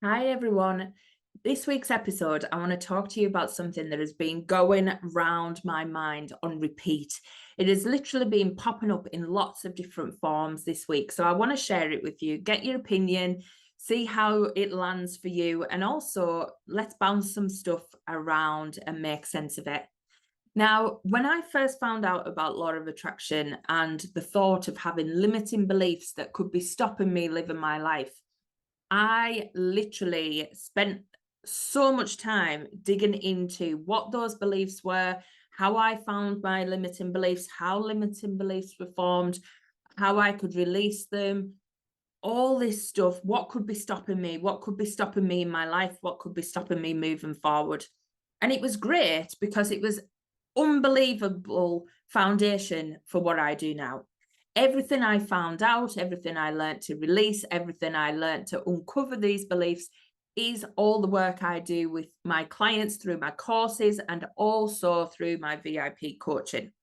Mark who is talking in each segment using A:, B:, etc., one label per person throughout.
A: Hi, everyone. This week's episode, I want to talk to you about something that has been going round my mind on repeat. It has literally been popping up in lots of different forms this week. So I want to share it with you, get your opinion, see how it lands for you, and also let's bounce some stuff around and make sense of it. Now, when I first found out about law of attraction and the thought of having limiting beliefs that could be stopping me living my life, I literally spent so much time digging into what those beliefs were, how I found my limiting beliefs, how limiting beliefs were formed, how I could release them, all this stuff. What could be stopping me? What could be stopping me in my life? What could be stopping me moving forward? And it was great because it was unbelievable foundation for what I do now. Everything I found out, everything I learned to release, everything I learned to uncover these beliefs is all the work I do with my clients through my courses and also through my VIP coaching.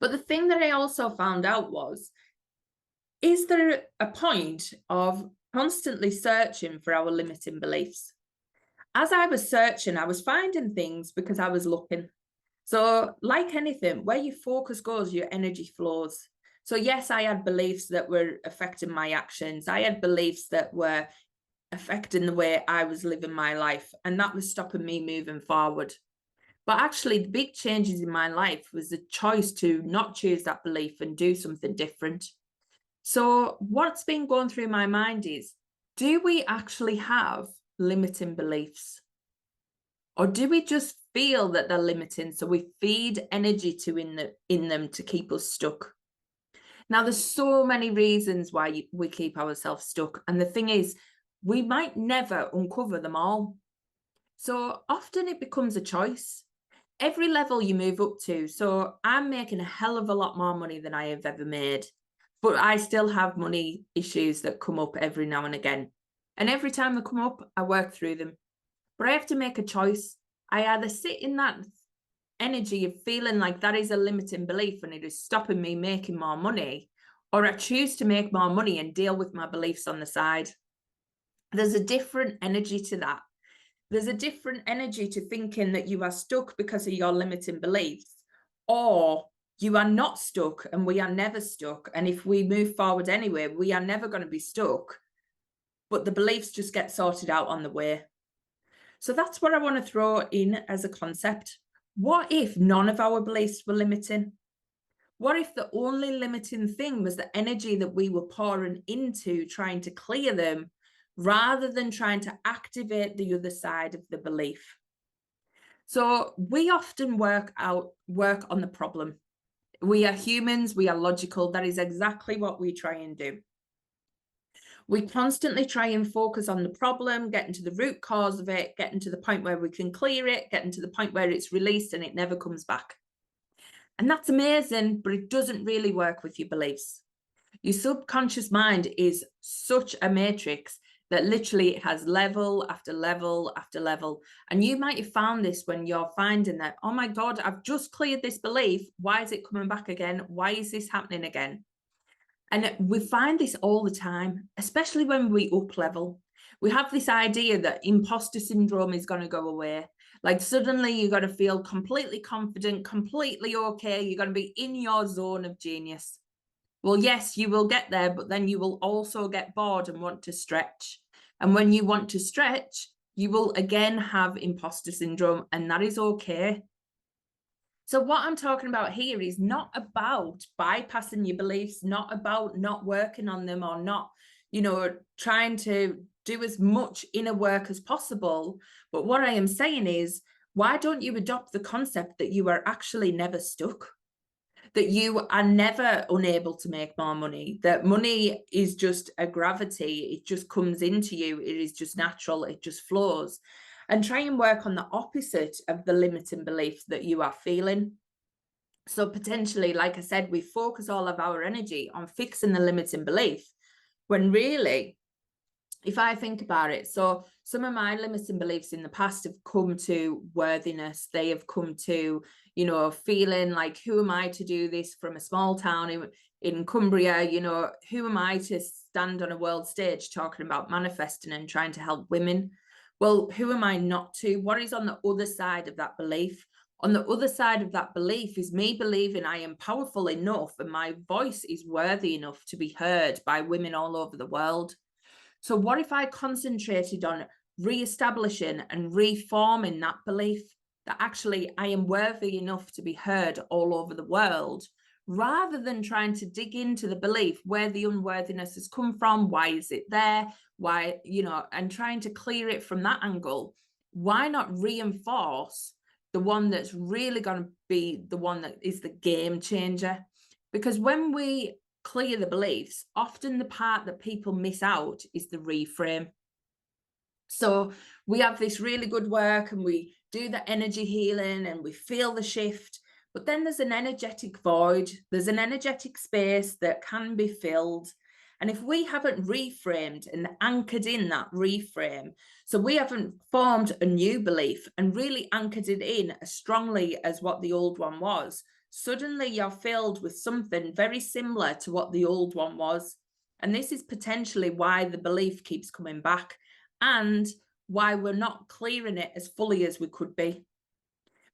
A: But the thing that I also found out was, is there a point of constantly searching for our limiting beliefs? As I was searching, I was finding things because I was looking. So, like anything, where your focus goes, your energy flows. So, yes, I had beliefs that were affecting my actions. I had beliefs that were affecting the way I was living my life, and that was stopping me moving forward. But actually, the big changes in my life was the choice to not choose that belief and do something different. So, what's been going through my mind is, do we actually have limiting beliefs? Or do we just feel that they're limiting, so we feed energy in them to keep us stuck? Now, there's so many reasons why we keep ourselves stuck. And the thing is, we might never uncover them all. So often it becomes a choice. Every level you move up to. So I'm making a hell of a lot more money than I have ever made, but I still have money issues that come up every now and again. And every time they come up, I work through them. But I have to make a choice. I either sit in that energy of feeling like that is a limiting belief and it is stopping me making more money, or I choose to make more money and deal with my beliefs on the side. There's a different energy to that. There's a different energy to thinking that you are stuck because of your limiting beliefs, or you are not stuck and we are never stuck. And if we move forward anyway, we are never going to be stuck, but the beliefs just get sorted out on the way. So that's what I want to throw in as a concept. What if none of our beliefs were limiting? What if the only limiting thing was the energy that we were pouring into trying to clear them rather than trying to activate the other side of the belief? So we often work on the problem. We are humans, we are logical. That is exactly what we try and do. We constantly try and focus on the problem, getting to the root cause of it, getting to the point where we can clear it, getting to the point where it's released and it never comes back. And that's amazing, but it doesn't really work with your beliefs. Your subconscious mind is such a matrix that literally it has level after level after level. And you might have found this when you're finding that, oh my God, I've just cleared this belief. Why is it coming back again? Why is this happening again? And we find this all the time, especially when we up level. We have this idea that imposter syndrome is going to go away. Like suddenly you're going to feel completely confident, completely okay. You're going to be in your zone of genius. Well, yes, you will get there, but then you will also get bored and want to stretch. And when you want to stretch, you will again have imposter syndrome, and that is okay. So what I'm talking about here is not about bypassing your beliefs, not about not working on them or not, trying to do as much inner work as possible. But what I am saying is, why don't you adopt the concept that you are actually never stuck? That you are never unable to make more money, that money is just a gravity, it just comes into you, it is just natural, it just flows. And try and work on the opposite of the limiting beliefs that you are feeling. So potentially, like I said, we focus all of our energy on fixing the limiting belief, when really, if I think about it, so some of my limiting beliefs in the past have come to worthiness. They have come to, feeling like, who am I to do this from a small town? in Cumbria, you know, who am I to stand on a world stage talking about manifesting and trying to help women? Well, who am I not to? What is on the other side of that belief? On the other side of that belief is me believing I am powerful enough and my voice is worthy enough to be heard by women all over the world. So what if I concentrated on re-establishing and reforming that belief that actually I am worthy enough to be heard all over the world, rather than trying to dig into the belief where the unworthiness has come from, why is it there, why, you know, and trying to clear it from that angle? Why not reinforce the one that's really going to be the one that is the game changer? Because when we clear the beliefs, often the part that people miss out is the reframe. So we have this really good work and we do the energy healing and we feel the shift, but then there's an energetic void, there's an energetic space that can be filled. And if we haven't reframed and anchored in that reframe, so we haven't formed a new belief and really anchored it in as strongly as what the old one was, suddenly you're filled with something very similar to what the old one was. And this is potentially why the belief keeps coming back and why we're not clearing it as fully as we could be.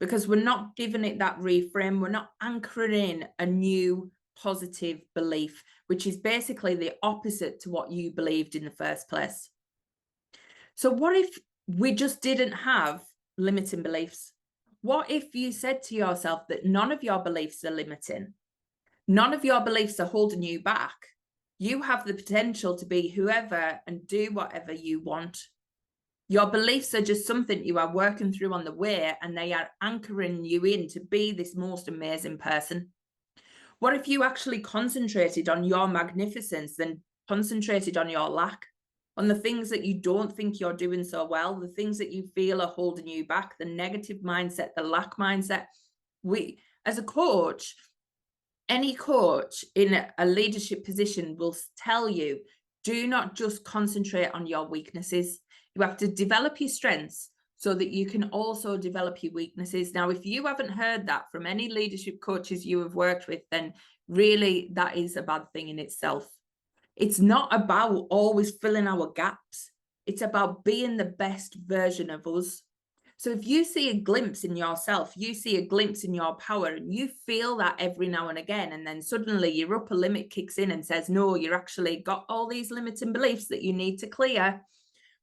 A: Because we're not giving it that reframe, we're not anchoring in a new positive belief, which is basically the opposite to what you believed in the first place. So what if we just didn't have limiting beliefs? What if you said to yourself that none of your beliefs are limiting? None of your beliefs are holding you back. You have the potential to be whoever and do whatever you want. Your beliefs are just something you are working through on the way, and they are anchoring you in to be this most amazing person. What if you actually concentrated on your magnificence than concentrated on your lack, on the things that you don't think you're doing so well, the things that you feel are holding you back, the negative mindset, the lack mindset? We, as a coach, any coach in a leadership position will tell you, do not just concentrate on your weaknesses. You have to develop your strengths so that you can also develop your weaknesses. Now, if you haven't heard that from any leadership coaches you have worked with, then really that is a bad thing in itself. It's not about always filling our gaps. It's about being the best version of us. So if you see a glimpse in yourself, you see a glimpse in your power, and you feel that every now and again, and then suddenly your upper limit kicks in and says, no, you're actually got all these limiting beliefs that you need to clear.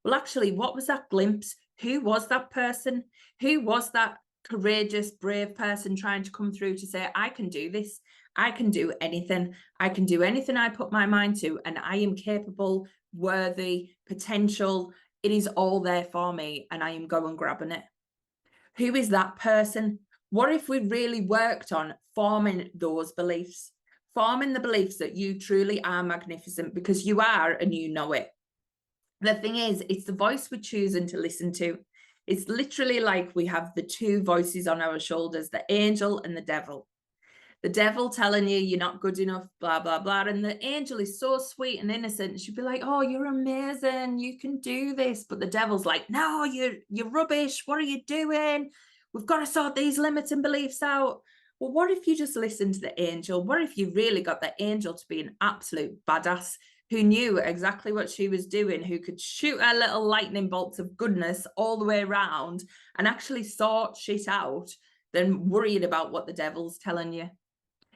A: Well, actually, what was that glimpse? Who was that person? Who was that courageous, brave person trying to come through to say, I can do this. I can do anything. I can do anything I put my mind to, and I am capable, worthy, potential. It is all there for me, and I am going grabbing it. Who is that person? What if we really worked on forming those beliefs, forming the beliefs that you truly are magnificent because you are and you know it? The thing is, it's the voice we're choosing to listen to. It's literally like we have the two voices on our shoulders, the angel and the devil. The devil telling you you're not good enough, blah, blah, blah. And the angel is so sweet and innocent. She'd be like, oh, you're amazing. You can do this. But the devil's like, no, you're rubbish. What are you doing? We've got to sort these limiting beliefs out. Well, what if you just listened to the angel? What if you really got the angel to be an absolute badass who knew exactly what she was doing, who could shoot her little lightning bolts of goodness all the way around and actually sort shit out than worrying about what the devil's telling you?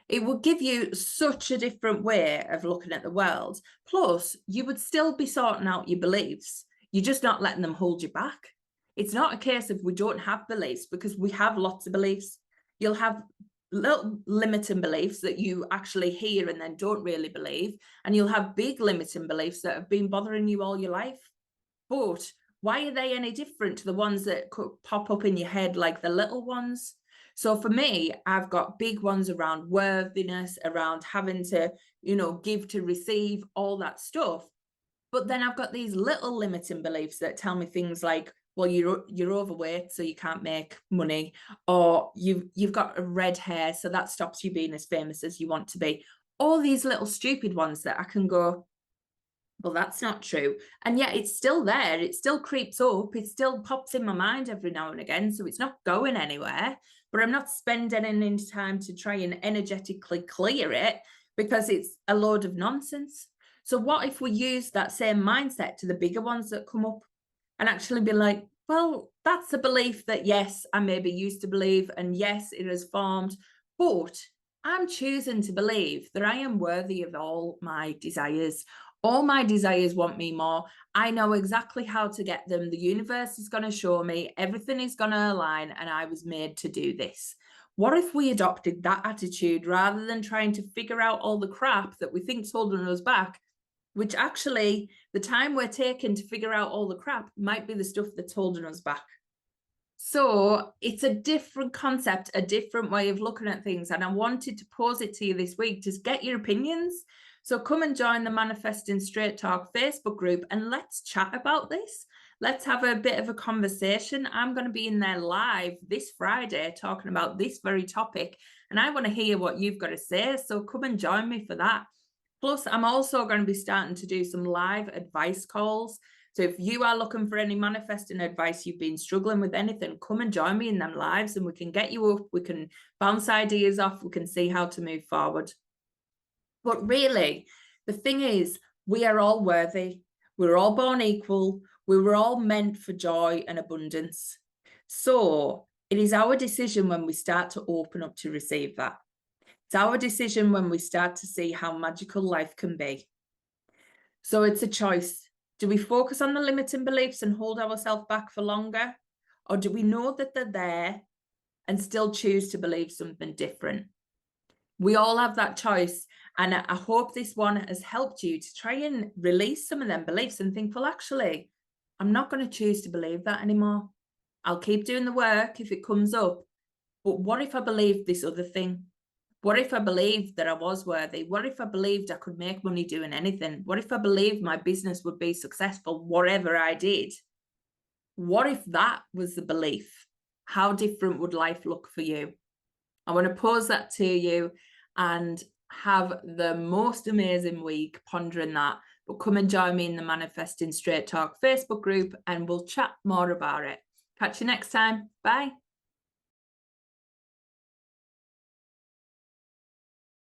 A: It would give you such a different way of looking at the world. Plus, you would still be sorting out your beliefs. You're just not letting them hold you back. It's not a case of we don't have beliefs, because we have lots of beliefs. You'll have little limiting beliefs that you actually hear and then don't really believe. And you'll have big limiting beliefs that have been bothering you all your life. But why are they any different to the ones that could pop up in your head like the little ones? So for me, I've got big ones around worthiness, around having to, give to receive, all that stuff. But then I've got these little limiting beliefs that tell me things like, well, you're overweight, so you can't make money, or you've got a red hair, so that stops you being as famous as you want to be. All these little stupid ones that I can go, well, that's not true. And yet it's still there. It still creeps up. It still pops in my mind every now and again. So it's not going anywhere, but I'm not spending any time to try and energetically clear it, because it's a load of nonsense. So what if we use that same mindset to the bigger ones that come up and actually be like, well, that's a belief that, yes, I maybe used to believe, and yes, it has formed, but I'm choosing to believe that I am worthy of all my desires. All my desires want me more. I know exactly how to get them. The universe is going to show me, everything is going to align, and I was made to do this. What if we adopted that attitude rather than trying to figure out all the crap that we think's holding us back, which actually the time we're taking to figure out all the crap might be the stuff that's holding us back. So it's a different concept, a different way of looking at things. And I wanted to pose it to you this week to get your opinions. So come and join the Manifesting Straight Talk Facebook group and let's chat about this. Let's have a bit of a conversation. I'm going to be in there live this Friday talking about this very topic. And I want to hear what you've got to say. So come and join me for that. Plus, I'm also going to be starting to do some live advice calls. So if you are looking for any manifesting advice, you've been struggling with anything, come and join me in them lives and we can get you up, we can bounce ideas off, we can see how to move forward. But really, the thing is, we are all worthy. We're all born equal. We were all meant for joy and abundance. So it is our decision when we start to open up to receive that. It's our decision when we start to see how magical life can be. So it's a choice. Do we focus on the limiting beliefs and hold ourselves back for longer? Or do we know that they're there and still choose to believe something different? We all have that choice. And I hope this one has helped you to try and release some of them beliefs and think, well, actually, I'm not going to choose to believe that anymore. I'll keep doing the work if it comes up. But what if I believe this other thing? What if I believed that I was worthy? What if I believed I could make money doing anything? What if I believed my business would be successful, whatever I did? What if that was the belief? How different would life look for you? I want to pose that to you and have the most amazing week pondering that. But come and join me in the Manifesting Straight Talk Facebook group and we'll chat more about it. Catch you next time. Bye.